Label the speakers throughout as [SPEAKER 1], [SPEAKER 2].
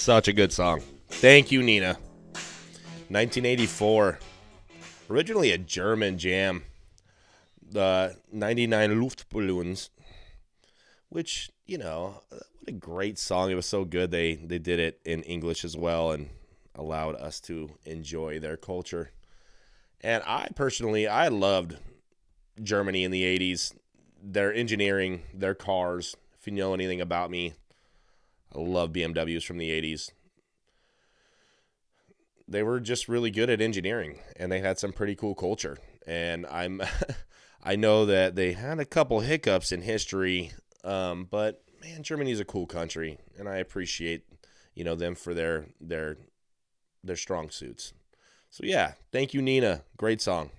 [SPEAKER 1] Such a good song. Thank you, Nina. 1984. Originally a German jam. The 99 Luftballons. Which, what a great song. It was so good they did it in English as well and allowed us to enjoy their culture. And I loved Germany in the 80s. Their engineering, their cars. If you know anything about me, I love BMWs from the 80s. They were just really good at engineering, and they had some pretty cool culture. And I know that they had a couple hiccups in history, but man, Germany's a cool country, and I appreciate them for their strong suits. So yeah, thank you, Nina. Great song.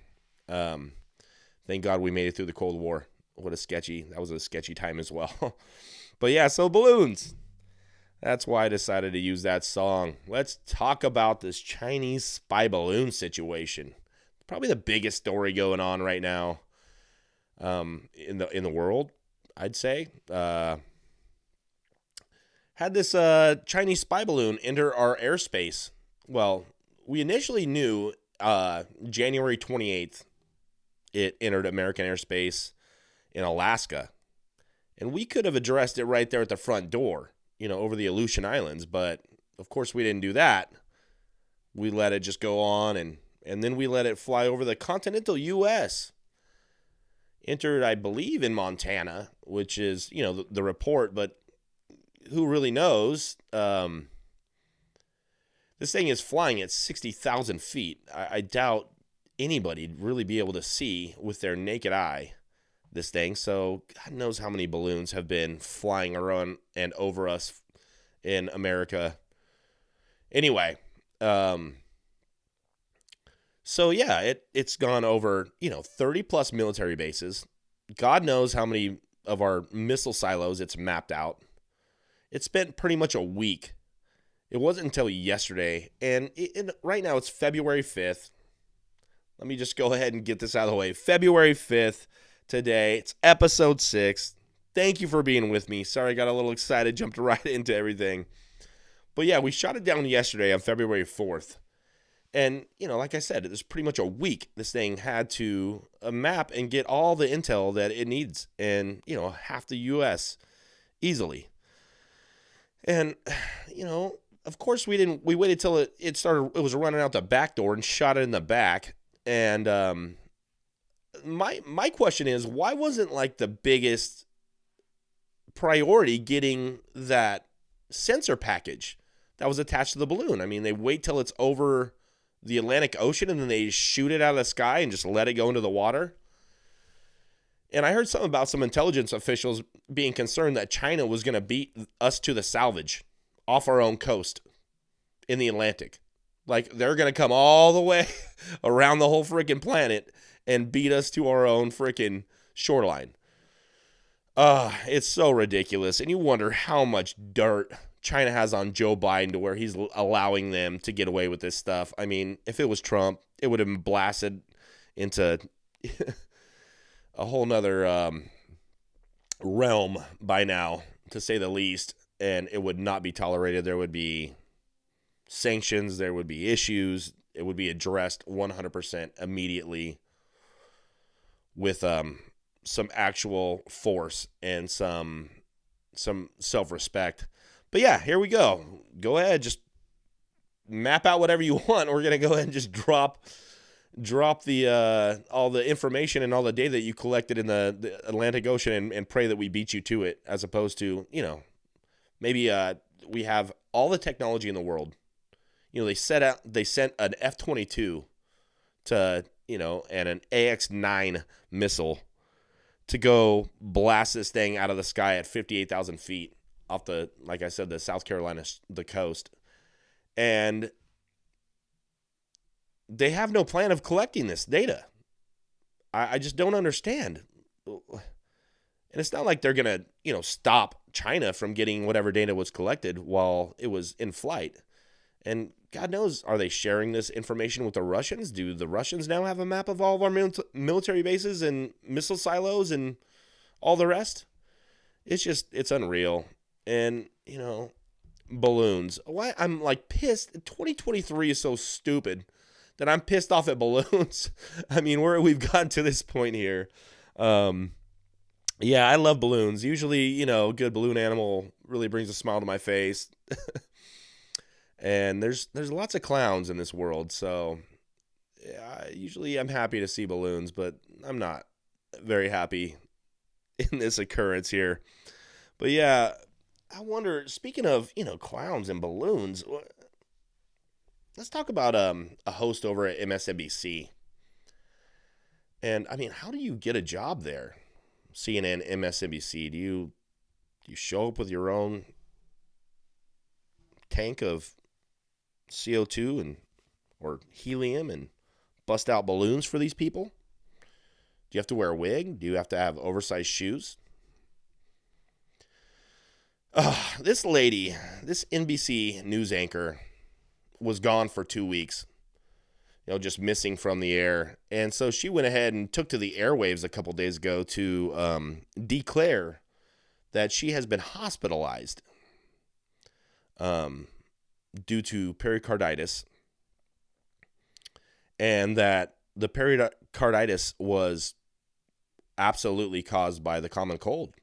[SPEAKER 1] Thank God we made it through the Cold War. That was a sketchy time as well. But yeah, so balloons. That's why I decided to use that song. Let's talk about this Chinese spy balloon situation. Probably the biggest story going on right now in the world, I'd say. Had this Chinese spy balloon enter our airspace. Well, we initially knew January 28th it entered American airspace in Alaska. And we could have addressed it right there at the front door, over the Aleutian Islands. But, of course, we didn't do that. We let it just go on, and then we let it fly over the continental U.S. Entered, I believe, in Montana, which is, the report. But who really knows? This thing is flying at 60,000 feet. I doubt anybody'd really be able to see with their naked eye this thing. So God knows how many balloons have been flying around and over us in America. Anyway, so yeah, it's gone over, 30 plus military bases. God knows how many of our missile silos it's mapped out. It spent pretty much a week. It wasn't until yesterday, and right now it's February 5th. Let me just go ahead and get this out of the way. February 5th. Today, it's episode 6. Thank you for being with me. Sorry, I got a little excited, jumped right into everything. But yeah, we shot it down yesterday on February 4th. And, like I said, it was pretty much a week. This thing had to map and get all the intel that it needs. And, half the U.S. easily. And, of course we waited till it was running out the back door and shot it in the back. And, my question is, why wasn't the biggest priority getting that sensor package that was attached to the balloon? I mean, they wait till it's over the Atlantic Ocean and then they shoot it out of the sky and just let it go into the water. And I heard something about some intelligence officials being concerned that China was going to beat us to the salvage off our own coast in the Atlantic. They're going to come all the way around the whole freaking planet and beat us to our own freaking shoreline. It's so ridiculous. And you wonder how much dirt China has on Joe Biden to where he's allowing them to get away with this stuff. I mean, if it was Trump, it would have been blasted into a whole nother realm by now, to say the least. And it would not be tolerated. There would be sanctions. There would be issues. It would be addressed 100% immediately, with some actual force and some self-respect. But yeah, here we go. Go ahead, just map out whatever you want. We're gonna go ahead and just drop the all the information and all the data that you collected in the Atlantic Ocean and pray that we beat you to it, as opposed to maybe we have all the technology in the world. They sent an F-22 to and an AX-9 missile to go blast this thing out of the sky at 58,000 feet off like I said, the South Carolina, the coast. And they have no plan of collecting this data. I just don't understand. And it's not like they're going to, stop China from getting whatever data was collected while it was in flight. And God knows, are they sharing this information with the Russians? Do the Russians now have a map of all of our military bases and missile silos and all the rest? It's unreal. And, balloons. Why I'm like pissed. 2023 is so stupid that I'm pissed off at balloons. I mean, we've gotten to this point here. Um, yeah, I love balloons. Usually, a good balloon animal really brings a smile to my face. And there's lots of clowns in this world, so yeah, usually I'm happy to see balloons, but I'm not very happy in this occurrence here. But yeah, I wonder, speaking of, clowns and balloons, let's talk about a host over at MSNBC. And I mean, how do you get a job there? CNN, MSNBC. Do you show up with your own tank of CO2 or helium and bust out balloons for these people? Do you have to wear a wig? Do you have to have oversized shoes? This lady, this NBC news anchor, was gone for 2 weeks, just missing from the air. And so she went ahead and took to the airwaves a couple days ago to declare that she has been hospitalized due to pericarditis, and that the pericarditis was absolutely caused by the common cold.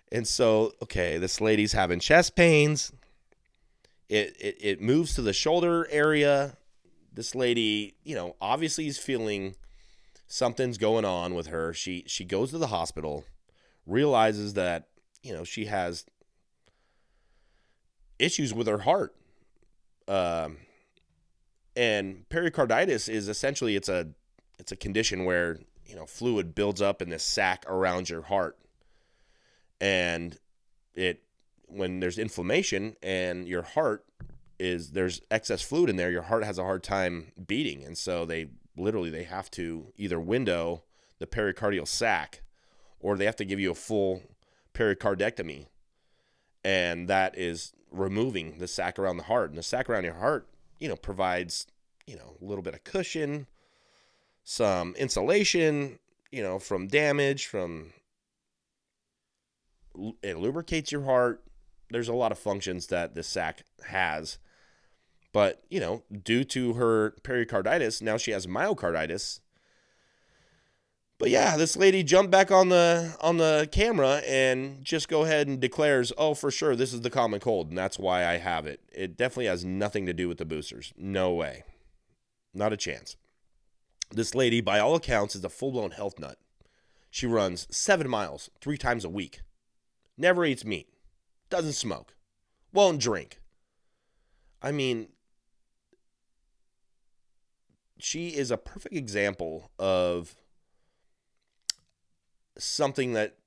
[SPEAKER 1] And so, okay, this lady's having chest pains. It moves to the shoulder area. This lady, obviously is feeling something's going on with her. She goes to the hospital, realizes that, she has issues with her heart. And pericarditis is essentially, it's a condition where, fluid builds up in this sac around your heart. And when there's inflammation and your heart there's excess fluid in there, your heart has a hard time beating. And so they have to either window the pericardial sac, or they have to give you a full pericardectomy. And that is removing the sac around the heart. And the sac around your heart, provides, a little bit of cushion, some insulation, from damage, it lubricates your heart. There's a lot of functions that the sac has. But, due to her pericarditis, now she has myocarditis. But yeah, this lady jumped back on the camera and just go ahead and declares, oh, for sure, this is the common cold, and that's why I have it. It definitely has nothing to do with the boosters. No way. Not a chance. This lady, by all accounts, is a full-blown health nut. She runs 7 miles 3 times a week. Never eats meat. Doesn't smoke. Won't drink. I mean, she is a perfect example of something that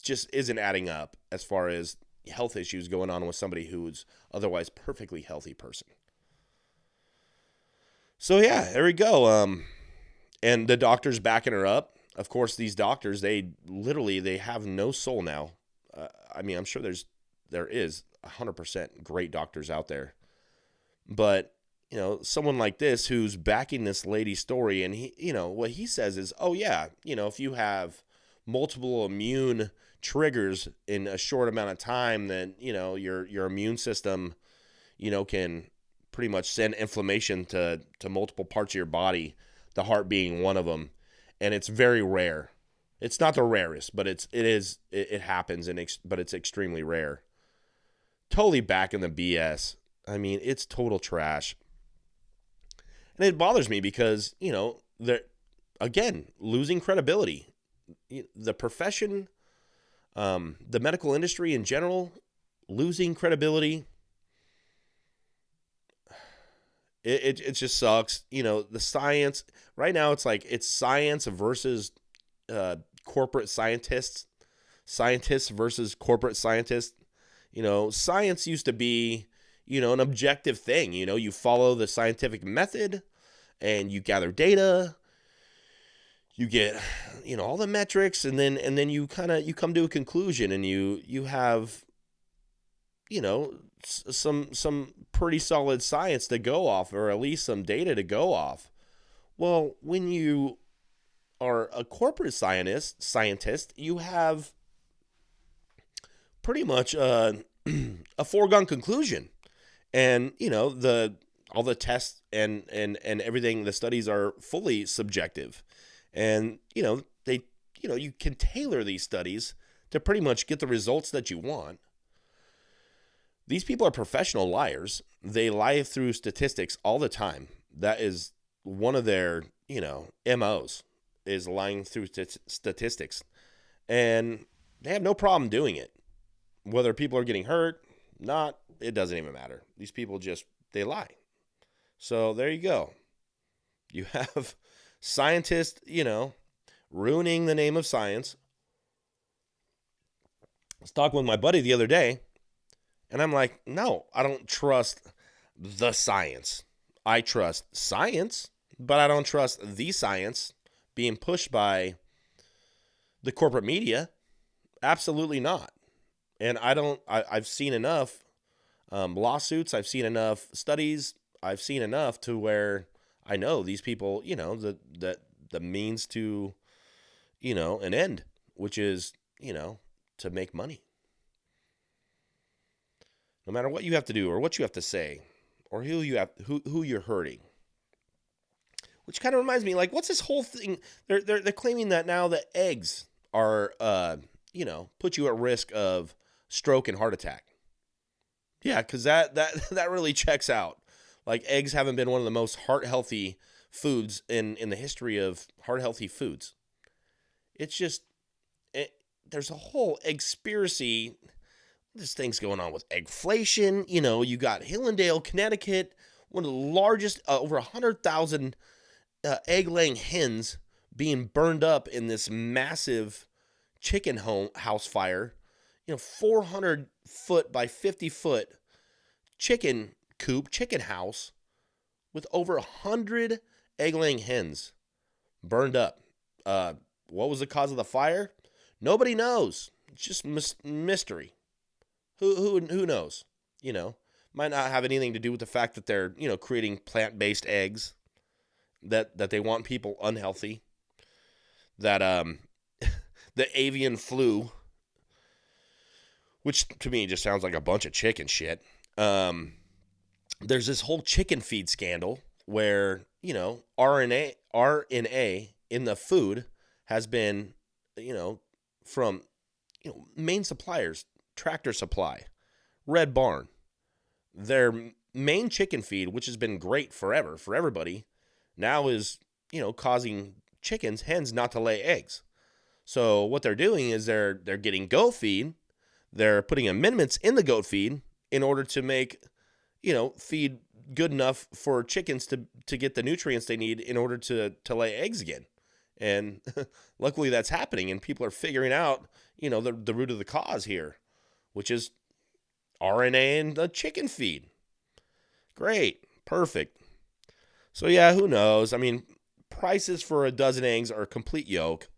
[SPEAKER 1] just isn't adding up as far as health issues going on with somebody who's otherwise perfectly healthy person. So yeah, there we go. And the doctor's backing her up. Of course, these doctors, they have no soul now. I mean, I'm sure there is 100% great doctors out there. But, someone like this who's backing this lady's story, and he, what he says is, oh yeah, if you have multiple immune triggers in a short amount of time, then, your immune system, can pretty much send inflammation to multiple parts of your body, the heart being one of them. And it's very rare. It's not the rarest, but it happens, but it's extremely rare. Totally back in the BS. I mean, it's total trash. And it bothers me because, they're, again, losing credibility. The profession, the medical industry in general, losing credibility. It just sucks. The science, right now it's science versus corporate scientists versus corporate scientists. Science used to be, an objective thing. You follow the scientific method and you gather data, you get, all the metrics, and then you come to a conclusion, and you have, some pretty solid science to go off, or at least some data to go off. Well, when you are a corporate scientist, you have pretty much a foregone conclusion. And, all the tests and everything, the studies are fully subjective. And, you can tailor these studies to pretty much get the results that you want. These people are professional liars. They lie through statistics all the time. That is one of their, MOs, is lying through statistics. And they have no problem doing it. Whether people are getting hurt, not, it doesn't even matter. These people they lie. So there you go. You have scientists, ruining the name of science. I was talking with my buddy the other day, and I'm like, no, I don't trust the science. I trust science, but I don't trust the science being pushed by the corporate media. Absolutely not. And I've seen enough lawsuits. I've seen enough studies. I've seen enough to where I know these people, the means to, an end, which is, to make money. No matter what you have to do or what you have to say or who you're hurting. Which kind of reminds me, like, what's this whole thing? They're claiming that now that eggs are, put you at risk of stroke and heart attack. Yeah, because that really checks out. Like, eggs haven't been one of the most heart-healthy foods in the history of heart-healthy foods. It's just, there's a whole egg-spiracy. This thing's going on with eggflation. You got Hillendale, Connecticut, one of the largest, over 100,000 egg-laying hens being burned up in this massive chicken house fire. 400 foot by 50 foot chicken coop, chicken house with over 100 egg-laying hens burned up. What was the cause of the fire? Nobody knows. It's just mystery. Who knows? Might not have anything to do with the fact that they're, creating plant-based eggs that they want people unhealthy. That the avian flu, which to me just sounds like a bunch of chicken shit. There's this whole chicken feed scandal where, RNA in the food has been, from, main suppliers, Tractor Supply, Red Barn, their main chicken feed, which has been great forever for everybody, now is, causing hens not to lay eggs. So what they're doing is they're getting goat feed. They're putting amendments in the goat feed in order to make, feed good enough for chickens to get the nutrients they need in order to lay eggs again. And luckily that's happening, and people are figuring out, the root of the cause here, which is RNA in the chicken feed. Great. Perfect. So yeah, who knows? I mean, prices for a dozen eggs are a complete yoke.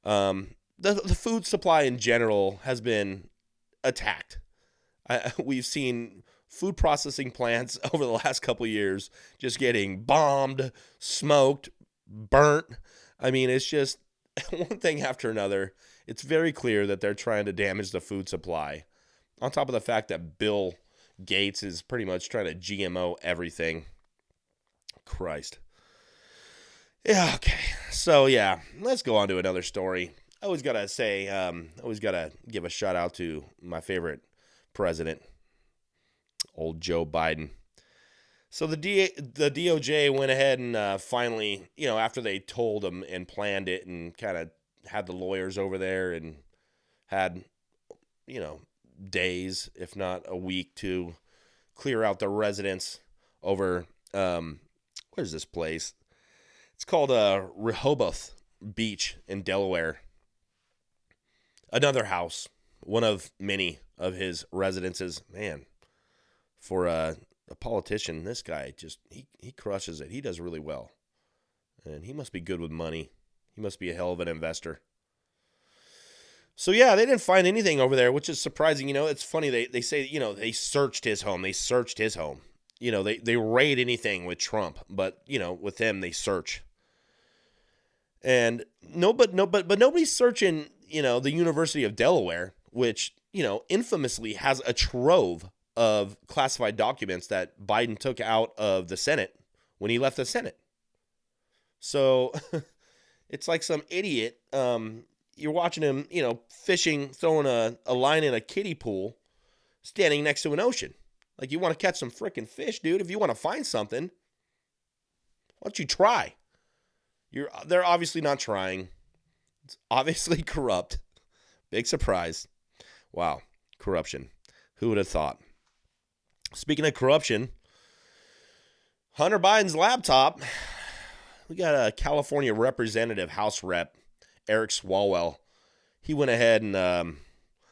[SPEAKER 1] The food supply in general has been attacked. We've seen food processing plants over the last couple of years just getting bombed, smoked, burnt. I mean, it's just one thing after another. It's very clear that they're trying to damage the food supply. On top of the fact that Bill Gates is pretty much trying to GMO everything. Christ. Yeah, okay. So, yeah, let's go on to another story. I always got to give a shout out to my favorite president, old Joe Biden. So the DOJ went ahead and finally, after they told them and planned it and kind of had the lawyers over there and had, days, if not a week, to clear out the residents over, where's this place? It's called Rehoboth Beach in Delaware. Another house, one of many of his residences. Man, for a politician, this guy he crushes it. He does really well. And he must be good with money. He must be a hell of an investor. So yeah, they didn't find anything over there, which is surprising. It's funny. They say, they searched his home. They raid anything with Trump, but with them they search. And but nobody's searching, the University of Delaware, which infamously has a trove of classified documents that Biden took out of the Senate when he left the Senate. So it's like some idiot. You're watching him, fishing, throwing a line in a kiddie pool, standing next to an ocean. Like, you want to catch some freaking fish, dude. If you want to find something, why don't you try? They're obviously not trying. It's obviously corrupt. Big surprise. Wow. Corruption. Who would have thought? Speaking of corruption, Hunter Biden's laptop. We got a California representative, House Rep, Eric Swalwell. He went ahead and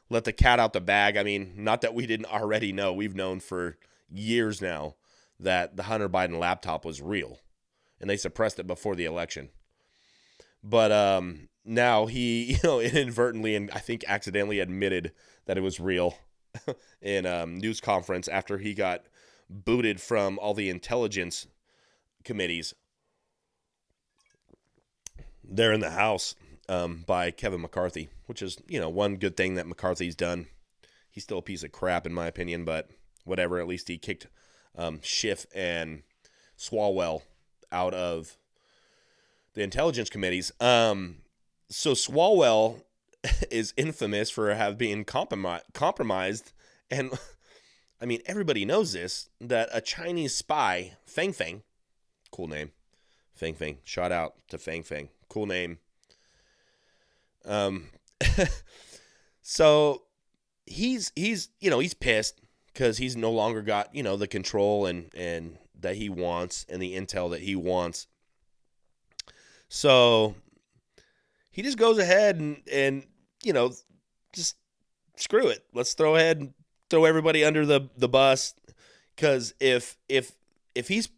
[SPEAKER 1] let the cat out the bag. I mean, not that we didn't already know. We've known for years now that the Hunter Biden laptop was real, and they suppressed it before the election. But now he, inadvertently and I think accidentally admitted that it was real in a news conference after he got booted from all the intelligence committees there in the House by Kevin McCarthy, which is, one good thing that McCarthy's done. He's still a piece of crap in my opinion, but whatever. At least he kicked Schiff and Swalwell out of the intelligence committees. So Swalwell is infamous for having been compromised. And, I mean, everybody knows this, that a Chinese spy, Fang Fang, cool name, Fang Fang, shout out to Fang Fang, cool name. So he's pissed because he's no longer got, the control and that he wants and the intel that he wants. So he just goes ahead and just screw it. Let's throw everybody under the bus. Because if he's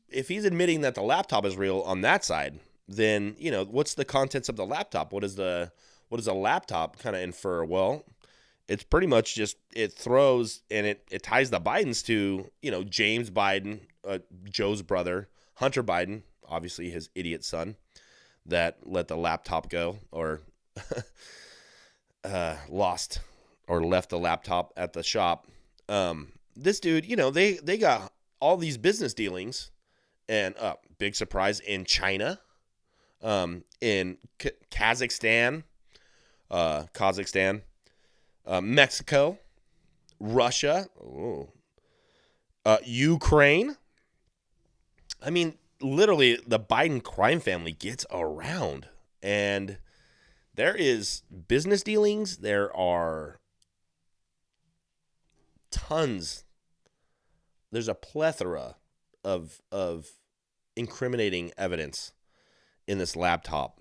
[SPEAKER 1] admitting that the laptop is real on that side, then what's the contents of the laptop? What does a laptop kind of infer? Well, it's pretty much just it throws and it ties the Bidens to James Biden, Joe's brother, Hunter Biden, obviously his idiot son that let the laptop go or lost or left the laptop at the shop. This dude, they got all these business dealings and big surprise in China, in Kazakhstan, Mexico, Russia, Ukraine. I mean, literally, the Biden crime family gets around, and there is business dealings. There are tons. There's a plethora of incriminating evidence in this laptop.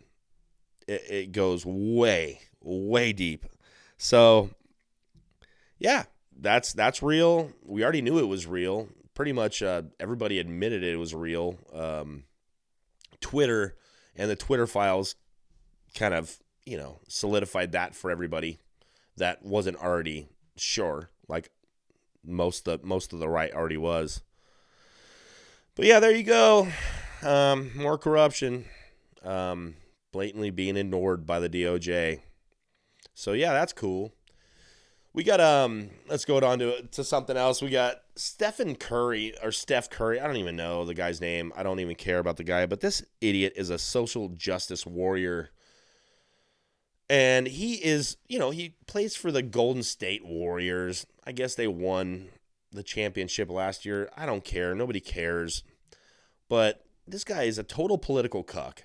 [SPEAKER 1] It goes way, way deep. So, yeah, that's real. We already knew it was real. Pretty much everybody admitted it was real. Twitter and the Twitter files kind of, solidified that for everybody that wasn't already sure, like most of the right already was. But yeah, there you go. More corruption, blatantly being ignored by the DOJ. So yeah, that's cool. We got let's go on to something else. We got Steph Curry. I don't even know the guy's name. I don't even care about the guy, but this idiot is a social justice warrior. And he is, he plays for the Golden State Warriors. I guess they won the championship last year. I don't care. Nobody cares. But this guy is a total political cuck.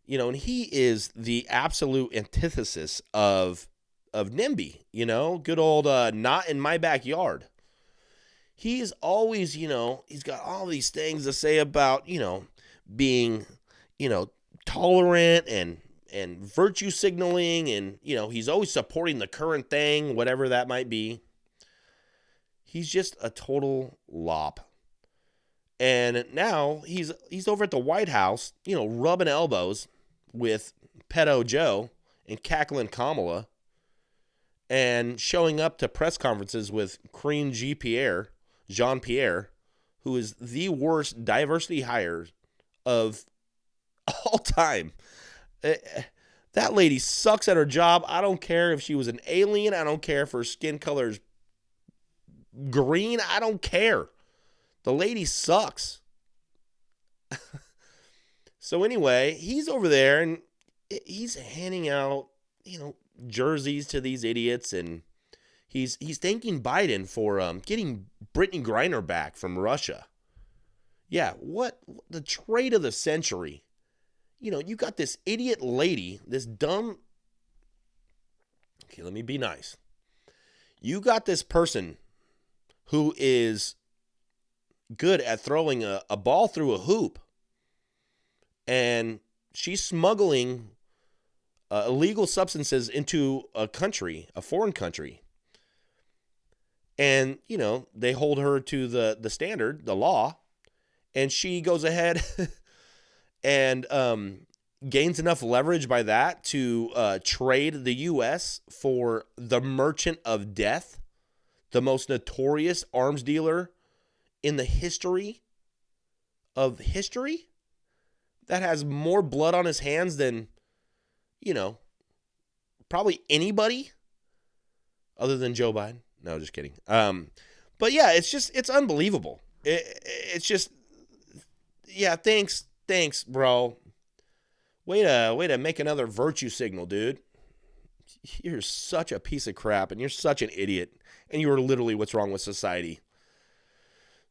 [SPEAKER 1] And he is the absolute antithesis of NIMBY, good old not in my backyard. He's always, he's got all these things to say about, being, tolerant and virtue signaling, and, he's always supporting the current thing, whatever that might be. He's just a total lop. And now he's over at the White House, rubbing elbows with pedo Joe and cackling Kamala, and showing up to press conferences with Karine Jean-Pierre, who is the worst diversity hire of all time. That lady sucks at her job. I don't care if she was an alien. I don't care if her skin color's green. I don't care. The lady sucks. So anyway, he's over there and he's handing out, jerseys to these idiots, and he's thanking Biden for getting Brittany Griner back from Russia. Yeah, what the trade of the century. You got this idiot lady, this dumb. Okay, let me be nice. You got this person who is good at throwing a ball through a hoop, and she's smuggling illegal substances into a foreign country. And, they hold her to the standard, the law, and she goes ahead and gains enough leverage by that to trade the U.S. for the Merchant of Death, the most notorious arms dealer in the history of history, that has more blood on his hands than, probably anybody other than Joe Biden. No, just kidding. But yeah, it's unbelievable. It's just, yeah, thanks, bro. Way to make another virtue signal, dude. You're such a piece of crap, and you're such an idiot, and you are literally what's wrong with society.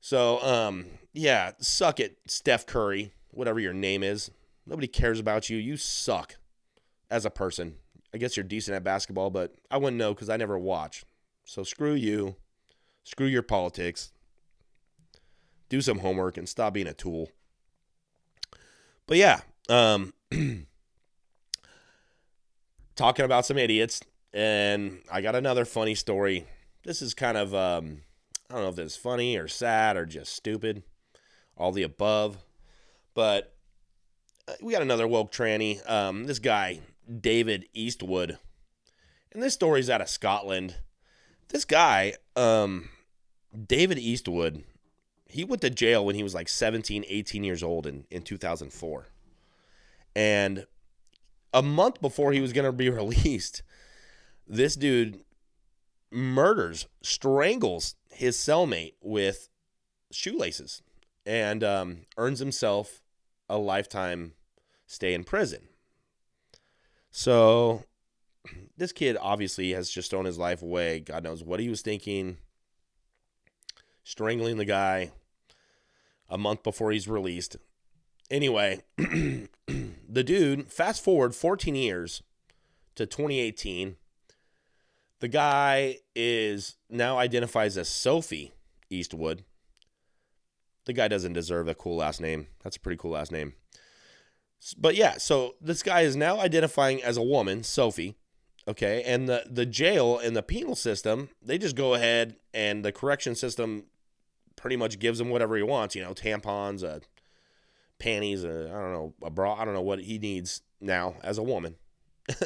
[SPEAKER 1] So, yeah, suck it, Steph Curry, whatever your name is. Nobody cares about you. You suck as a person. I guess you're decent at basketball, but I wouldn't know because I never watch. So screw you. Screw your politics. Do some homework and stop being a tool. But yeah, talking about some idiots, and I got another funny story. This is kind of, I don't know if this is funny or sad or just stupid, all the above, but we got another woke tranny, this guy, David Eastwood, and this story's out of Scotland. This guy, David Eastwood, he went to jail when he was like 17, 18 years old in 2004. And a month before he was going to be released, this dude strangles his cellmate with shoelaces and earns himself a lifetime stay in prison. So this kid obviously has just thrown his life away. God knows what he was thinking. Strangling the guy a month before he's released. Anyway, the dude, fast forward 14 years to 2018. The guy is now identifies as Sophie Eastwood. The guy doesn't deserve a cool last name. That's a pretty cool last name. But yeah, so this guy is now identifying as a woman, Sophie. Okay, and the jail and the penal system, they just go ahead, and the correction system pretty much gives him whatever he wants, tampons, panties, I don't know, a bra, I don't know what he needs now as a woman.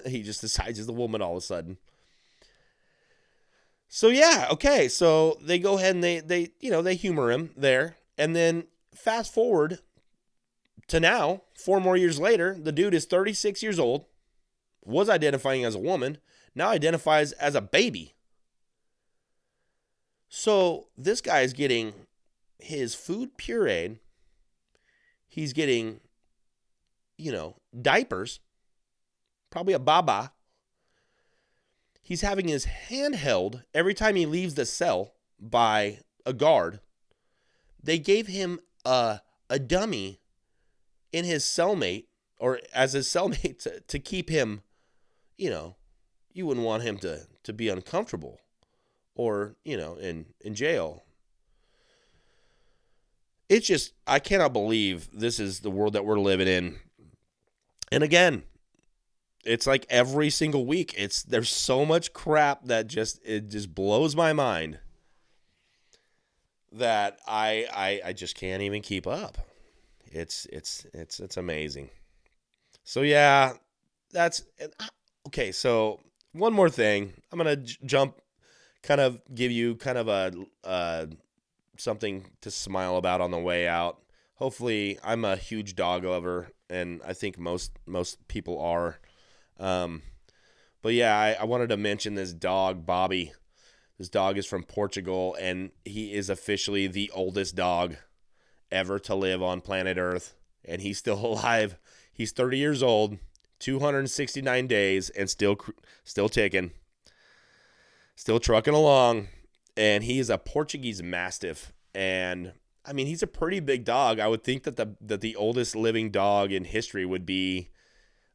[SPEAKER 1] He just decides he's a woman all of a sudden. So yeah, okay, so they go ahead and they humor him there, and then fast forward to now, 4 more years later, the dude is 36 years old, was identifying as a woman, now identifies as a baby. So this guy is getting his food pureed. He's getting, diapers, probably a baba. He's having his hand held every time he leaves the cell by a guard. They gave him a dummy in his cellmate, or as his cellmate, to keep him, you wouldn't want him to be uncomfortable or, in jail. It's just, I cannot believe this is the world that we're living in. And again, it's like every single week, there's so much crap that it just blows my mind that I just can't even keep up. It's amazing. So yeah, that's okay. So one more thing, I'm gonna jump, kind of give you kind of a something to smile about on the way out. Hopefully, I'm a huge dog lover, and I think most people are. Um, but yeah, I wanted to mention this dog, Bobby. This dog is from Portugal, and he is officially the oldest dog ever to live on planet Earth, and he's still alive. He's 30 years old, 269 days, and still ticking, still trucking along. And he is a Portuguese Mastiff, and I mean he's a pretty big dog. I would think that the oldest living dog in history would be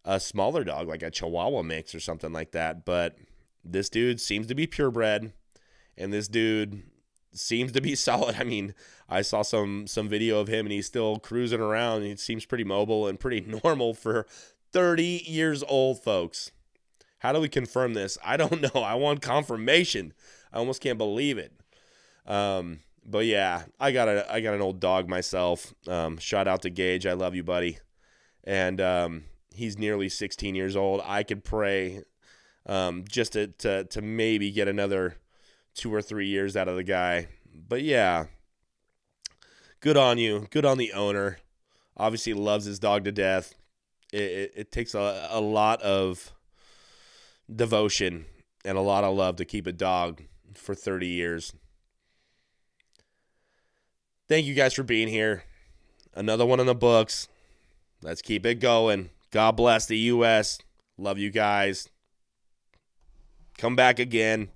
[SPEAKER 1] a smaller dog, like a Chihuahua mix or something like that. But this dude seems to be purebred, and this dude seems to be solid. I mean, I saw some video of him, and he's still cruising around. He seems pretty mobile and pretty normal for 30 years old, folks. How do we confirm this? I don't know. I want confirmation. I almost can't believe it. But yeah, I got an old dog myself. Shout out to Gage. I love you, buddy. And he's nearly 16 years old. I could pray just to maybe get another 2 or 3 years out of the guy. But yeah, good on you. Good on the owner. Obviously loves his dog to death. It takes a lot of devotion and a lot of love to keep a dog for 30 years. Thank you guys for being here. Another one in the books. Let's keep it going. God bless the U.S. Love you guys. Come back again.